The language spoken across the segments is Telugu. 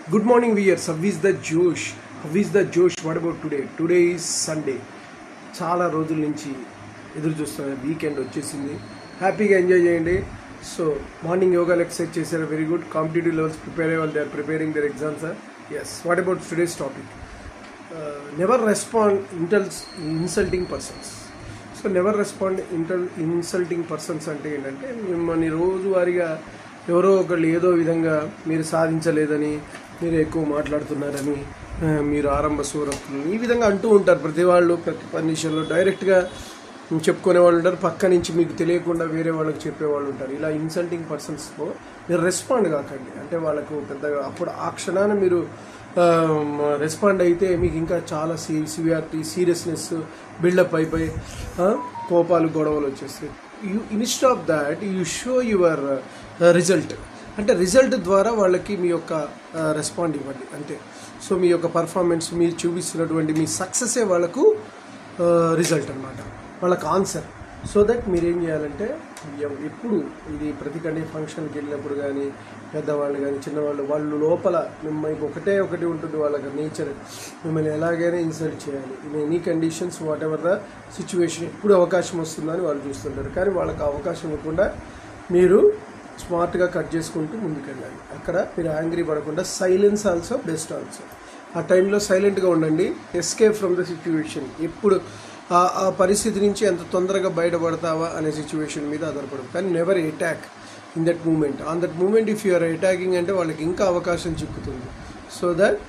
Good morning, viewers. How is the Josh? How is the Josh? What about today? Today is Sunday. చాలా రోజుల నుంచి ఎదురు చూస్తున్న వీకెండ్ వచ్చేసింది. హ్యాపీగా ఎంజాయ్ చేయండి. సో మార్నింగ్ యోగాలు ఎక్సర్సైజ్ చేశారు. Very good. Competitive levels prepare అయ్యే వాళ్ళు they are preparing their exams. Yes. What about today's topic? Never respond insulting persons. So never respond insulting persons అంటే ఏంటంటే మిమ్మల్ని రోజువారీగా ఎవరో ఒకళ్ళు ఏదో విధంగా మీరు సాధించలేదని, మీరు ఎక్కువ మాట్లాడుతున్నారని, మీరు ఆరంభ సూరత్తులు ఈ విధంగా అంటూ ఉంటారు ప్రతి వాళ్ళు. ప్రతి పనిషన్లో డైరెక్ట్గా చెప్పుకునే వాళ్ళు ఉంటారు, పక్క నుంచి మీకు తెలియకుండా వేరే వాళ్ళకి చెప్పేవాళ్ళు ఉంటారు. ఇలా ఇన్సల్టింగ్ పర్సన్స్తో మీరు రెస్పాండ్ కాకండి. అంటే వాళ్ళకు పెద్దగా అప్పుడు ఆ క్షణాన మీరు రెస్పాండ్ అయితే మీకు ఇంకా చాలా సివియారిటీ, సీరియస్నెస్ బిల్డప్ అయిపోయి కోపాలు, గొడవలు వచ్చేస్తాయి. Instead of that you show your result. అంటే రిజల్ట్ ద్వారా వాళ్ళకి మీ యొక్క రెస్పాండ్ ఇవ్వండి అంతే. సో మీ యొక్క పర్ఫార్మెన్స్, మీరు చూపిస్తున్నటువంటి మీ సక్సెసే వాళ్ళకు రిజల్ట్ అనమాట, వాళ్ళకి ఆన్సర్. సో దట్ మీరేం చేయాలంటే ఎప్పుడు ఇది ప్రతి ఫంక్షన్కి వెళ్ళినప్పుడు కానీ పెద్దవాళ్ళు కానీ చిన్నవాళ్ళు వాళ్ళు లోపల మిమ్మల్ని ఒకటి ఉంటుంది వాళ్ళకి నేచర్, మిమ్మల్ని ఎలాగైనా ఇన్సల్ట్ చేయాలి in any conditions, what ever the situation. ఎప్పుడు అవకాశం వస్తుందని వాళ్ళు చూస్తుంటారు. కానీ వాళ్ళకి అవకాశం ఇవ్వకుండా మీరు స్మార్ట్గా కట్ చేసుకుంటూ ముందుకెళ్ళాలి. అక్కడ మీరు యాంగ్రీ పడకుండా సైలెన్స్ ఆల్సో బెస్ట్ ఆల్సో. ఆ టైంలో సైలెంట్గా ఉండండి. Escape from the situation. ఎప్పుడు ఆ పరిస్థితి నుంచి ఎంత తొందరగా బయటపడతావా అనే సిచ్యువేషన్ మీద ఆధారపడదు. కానీ never attack in that moment. On that moment if you are attacking అంటే వాళ్ళకి ఇంకా అవకాశం చిక్కుతుంది. సో దట్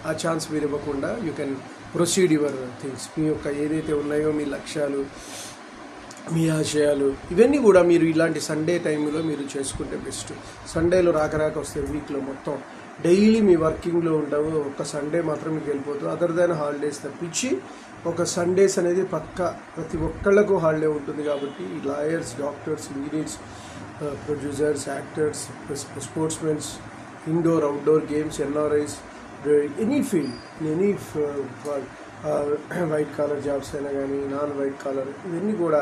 ఆ ఛాన్స్ మీరు ఇవ్వకుండా you can proceed your things. మీ యొక్క ఏదైతే ఉన్నాయో మీ లక్ష్యాలు, మీ ఆశయాలు, ఇవన్నీ కూడా మీరు ఇలాంటి సండే టైంలో మీరు చేసుకుంటే బెస్ట్. సండేలో రాక వస్తాయి వీక్లో మొత్తం. డైలీ మీ వర్కింగ్లో ఉంటావు, ఒక సండే మాత్రం మీకు వెళ్ళిపోతుంది. అదర్ దాన్ హాలిడేస్ తప్పించి ఒక సండేస్ అనేది ప్రతి ఒక్కళ్ళకు హాలిడే ఉంటుంది. కాబట్టి ఈ lawyers, doctors, engineers, producers, actors, sportsmens, indoor outdoor games, NRIs, any field, any white collar jobs అయినా కానీ నాన్ వైట్ కాలర్, ఇవన్నీ కూడా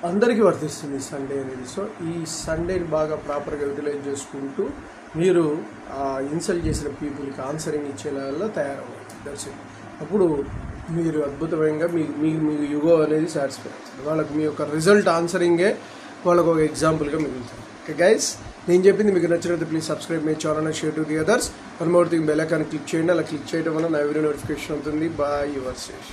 అందరికీ వర్తిస్తుంది సండే అనేది. సో ఈ సండేని బాగా ప్రాపర్గా యూటిలైజ్ చేసుకుంటూ మీరు ఆ ఇన్సల్ట్ చేసిన పీపుల్కి ఆన్సరింగ్ ఇచ్చేలా తయారవ్వాలి. That's it. అప్పుడు మీరు అద్భుతమైన మీ యుగో అనేది సాటిస్ఫై అవుతుంది. వాళ్ళకి మీ యొక్క రిజల్ట్ ఆన్సరింగే వాళ్ళకు ఒక ఎగ్జాంపుల్గా మిగులుతుంది. ఓకే గైస్, నేను చెప్పింది మీకు నచ్చినట్టు please subscribe my channel and share to the others. One more thing, bell icon click చేయండి. అలా క్లిక్ చేయడం వల్ల నా వీడియో నోటిఫికేషన్ అవుతుంది. Bye, your Sesh.